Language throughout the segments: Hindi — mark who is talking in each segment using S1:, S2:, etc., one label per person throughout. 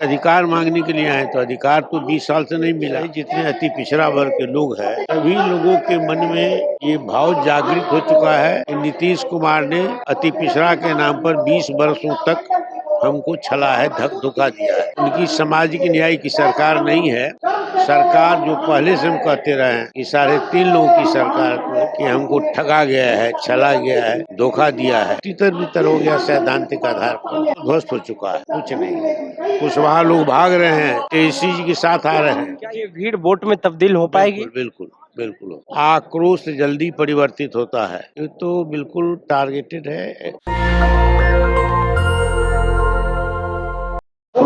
S1: अधिकार मांगने के लिए आए तो अधिकार तो 20 साल से नहीं मिला। जितने अति पिछड़ा वर्ग के लोग हैं सभी लोगों के मन में ये भाव जागृत हो चुका है कि नीतीश कुमार ने अति पिछड़ा के नाम पर 20 वर्षों तक हमको छला है, धोखा दिया है। उनकी सामाजिक न्याय की सरकार नहीं है। सरकार जो पहले से हम कहते रहे हैं कि 3.5 लोगों की सरकार को कि हमको ठगा गया है, छला गया है, धोखा दिया है, तितर बितर हो गया। सैद्धांतिक आधार पर ध्वस्त हो चुका है, कुछ नहीं। कुशवाहा लोग भाग रहे हैं, तेजी जी के साथ आ रहे हैं।
S2: क्या ये भीड़ वोट में तब्दील हो पाएगी?
S1: बिल्कुल बिल्कुल। आक्रोश जल्दी परिवर्तित होता है, ये तो बिल्कुल टारगेटेड है।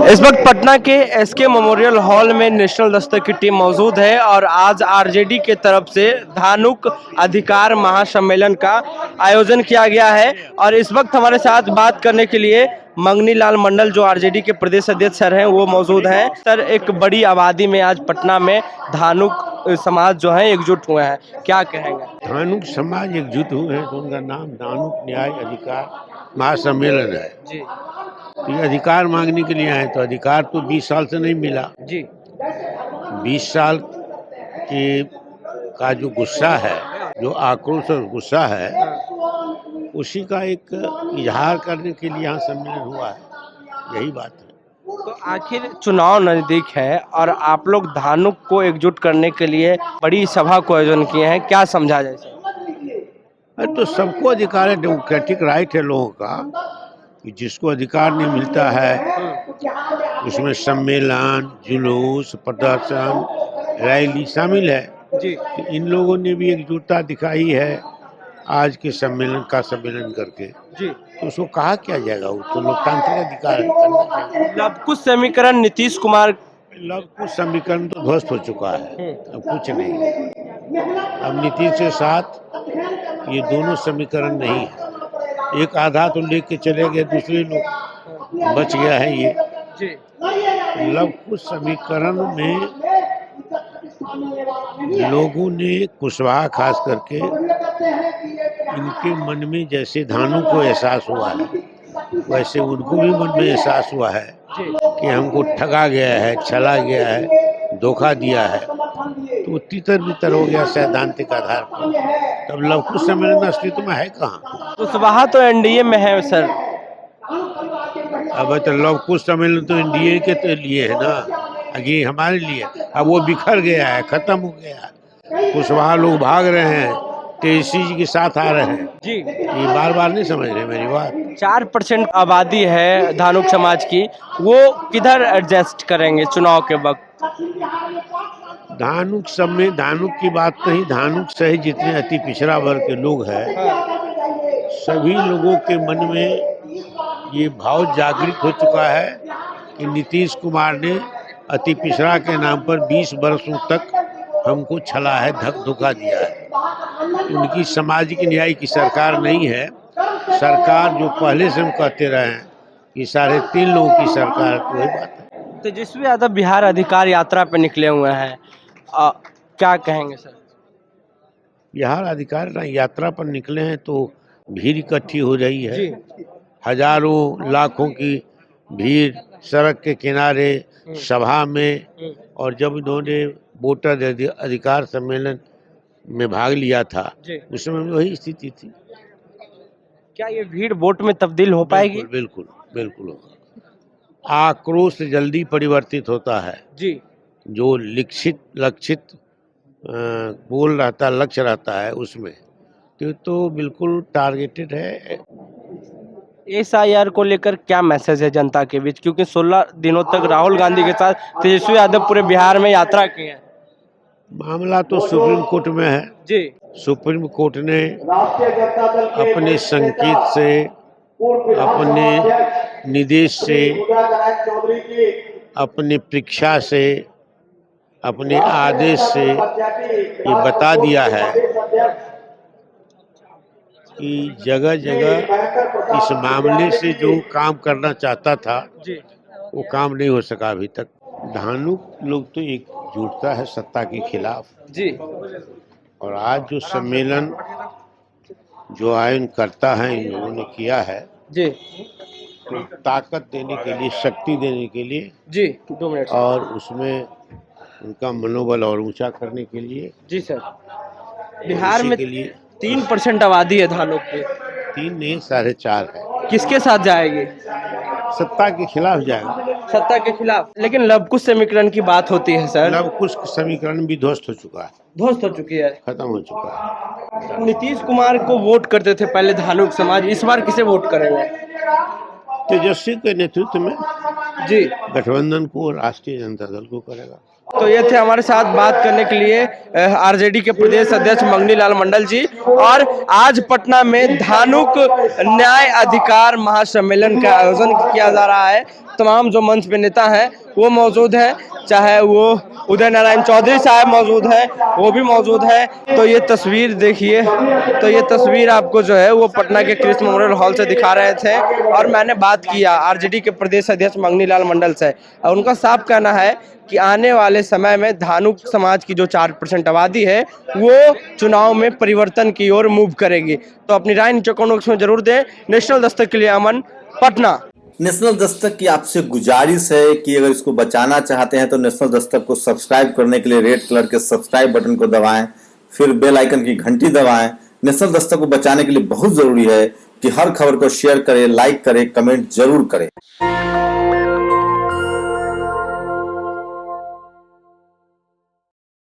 S2: इस वक्त पटना के एसके मेमोरियल हॉल में नेशनल दस्तक की टीम मौजूद है और आज आरजेडी के तरफ से धानुक अधिकार महासम्मेलन का आयोजन किया गया है। और इस वक्त हमारे साथ बात करने के लिए मंगनी लाल मंडल जो आरजेडी के प्रदेश अध्यक्ष सर हैं वो मौजूद हैं। सर, एक बड़ी आबादी में आज पटना में धानुक समाज जो है एकजुट हुए हैं, क्या कहेंगे?
S1: धानुक समाज एकजुट हुए हैं तो उनका नाम धानुक न्याय अधिकार महासम्मेलन है
S2: जी।
S1: तो ये अधिकार मांगने के लिए आए तो अधिकार तो 20 साल से नहीं मिला
S2: जी।
S1: 20 साल के का जो गुस्सा है, जो आक्रोश और गुस्सा है, उसी का एक इजहार करने के लिए यहाँ सम्मेलन हुआ है। यही बात है।
S2: तो आखिर चुनाव नजदीक है और आप लोग धानुक को एकजुट करने के लिए बड़ी सभा को आयोजन किए हैं, क्या समझा जाए?
S1: अरे तो सबको अधिकार है, डेमोक्रेटिक राइट है लोगों का कि जिसको अधिकार नहीं मिलता है उसमें सम्मेलन, जुलूस, प्रदर्शन, रैली शामिल है।
S2: जी।
S1: तो इन लोगों ने भी एकजुटता दिखाई है आज के सम्मेलन करके।
S2: जी।
S1: तो उसको कहा क्या जाएगा, वो तो लोकतांत्रिक अधिकार है, करना चाहिए।
S2: लवकुश समीकरण नीतीश कुमार
S1: लवकुश समीकरण तो ध्वस्त हो चुका है, अब कुछ नहीं। अब नीतीश के साथ ये दोनों समीकरण नहीं है। एक आधा तो लेके चले गए, दूसरे लोग बच गया है। ये
S2: जी।
S1: लवकुश समीकरण में लोगों ने, कुशवाहा खास करके, इनके मन में जैसे धानु को एहसास हुआ है वैसे उनको भी मन में एहसास हुआ है कि हमको ठगा गया है, छला गया है, धोखा दिया है। तो तितर बितर हो गया सैद्धांतिक आधार पर। तब लवकुश सम्मेलन अस्तित्व में है कहाँ?
S2: कुशवाहा तो एनडीए में है सर।
S1: अब तो लवकुश सम्मेलन तो एनडीए के तो लिए है ना, ये हमारे लिए। अब वो बिखर गया है, खत्म हो गया है। कुशवाहा लोग भाग रहे हैं, तेजी जी के साथ आ रहे हैं।
S2: जी।
S1: ये बार बार नहीं समझ रहे मेरी बात।
S2: 4% आबादी है धानुक समाज की, वो किधर एडजस्ट करेंगे चुनाव के वक्त?
S1: धानुक सब में धानुक की बात नहीं, धानुक सहित जितने अति पिछड़ा वर्ग के लोग हैं सभी लोगों के मन में ये भाव जागृत हो चुका है कि नीतीश कुमार ने अति पिछड़ा के नाम पर 20 वर्षों तक हमको छला है, धोखा दिया है। उनकी सामाजिक न्याय की सरकार नहीं है। सरकार जो पहले से हम कहते रहे हैं कि 3.5 लोगों की सरकार, वही बात है।
S2: तेजस्वी यादव बिहार अधिकार यात्रा पे निकले हुए हैं, क्या कहेंगे सर?
S1: बिहार अधिकार यात्रा पर निकले हैं तो भीड़ इकट्ठी हो रही है। हजारों लाखों की भीड़ सड़क के किनारे, सभा में, और जब उन्होंने वोटर अधिकार सम्मेलन में भाग लिया था उस समय वही स्थिति थी।
S2: क्या ये भीड़ वोट में तब्दील हो पाएगी?
S1: बिल्कुल बिल्कुल होगा। आक्रोश जल्दी परिवर्तित होता है
S2: जी।
S1: जो लक्षित गोल रहता, लक्ष्य रहता है उसमें तो बिल्कुल टारगेटेड है।
S2: SIR को लेकर क्या मैसेज है जनता के बीच, क्योंकि 16 दिनों तक राहुल गांधी के साथ तेजस्वी यादव पूरे बिहार में यात्रा की है?
S1: मामला तो सुप्रीम कोर्ट में है
S2: जी।
S1: सुप्रीम कोर्ट ने अपने संकेत से, अपने निर्देश से, अपने परीक्षा से, अपने आदेश से ये बता दिया है कि जगह जगह इस मामले से जो काम करना चाहता था वो काम नहीं हो सका अभी तक। धानुक लोग तो एकजुटता है सत्ता के खिलाफ
S2: जी।
S1: और आज जो सम्मेलन जो आयोजन करता है इन लोगों ने किया है
S2: जी,
S1: ताकत देने के लिए, शक्ति देने के लिए
S2: जी 2 मिनट
S1: और उसमें उनका मनोबल और ऊंचा करने के लिए,
S2: जी सर। बिहार
S1: इसी
S2: में
S1: के लिए
S2: 3% आबादी है धानुक की,
S1: 3 नहीं 4.5 है।
S2: किसके साथ जाएगी?
S1: सत्ता के खिलाफ जाएगा।
S2: सत्ता के खिलाफ। लेकिन लवकुश समीकरण की बात होती है सर,
S1: लव कुश समीकरण भी ध्वस्त हो चुका है,
S2: ध्वस्त हो चुकी है।
S1: खत्म हो चुका है।
S2: नीतीश कुमार को वोट करते थे पहले धानुक समाज, इस बार किसे वोट करेंगे?
S1: तेजस्वी के नेतृत्व में
S2: जी।
S1: गठबंधन को, राष्ट्रीय जनता दल को करेगा।
S2: तो ये थे हमारे साथ बात करने के लिए आरजेडी के प्रदेश अध्यक्ष मंगनी लाल मंडल जी। और आज पटना में धानुक न्याय अधिकार महासम्मेलन का आयोजन किया जा रहा है। तमाम जो मंच पे नेता हैं वो मौजूद हैं, चाहे वो उदय नारायण चौधरी साहब मौजूद हैं, वो भी मौजूद है। तो ये तस्वीर देखिए, तो ये तस्वीर आपको जो है वो पटना के कृष्ण मेमोरियल हॉल से दिखा रहे थे। और मैंने बात किया आरजेडी के प्रदेश अध्यक्ष मंगनी लाल मंडल से, और उनका साफ कहना है कि आने वाले समय में धानुक समाज की जो 4% आबादी है वो चुनाव में परिवर्तन की ओर मूव करेगी। तो अपनी राय नीचे कमेंट बॉक्स में जरूर दें। नेशनल दस्तक के लिए अमन, पटना।
S3: नेशनल दस्तक की आपसे गुजारिश है कि अगर इसको बचाना चाहते हैं तो नेशनल दस्तक को सब्सक्राइब करने के लिए रेड कलर के सब्सक्राइब बटन को दबाएं, फिर बेल आइकन की घंटी दबाएं। नेशनल दस्तक को बचाने के लिए बहुत जरूरी है कि हर खबर को शेयर करें, लाइक करें, कमेंट जरूर करें।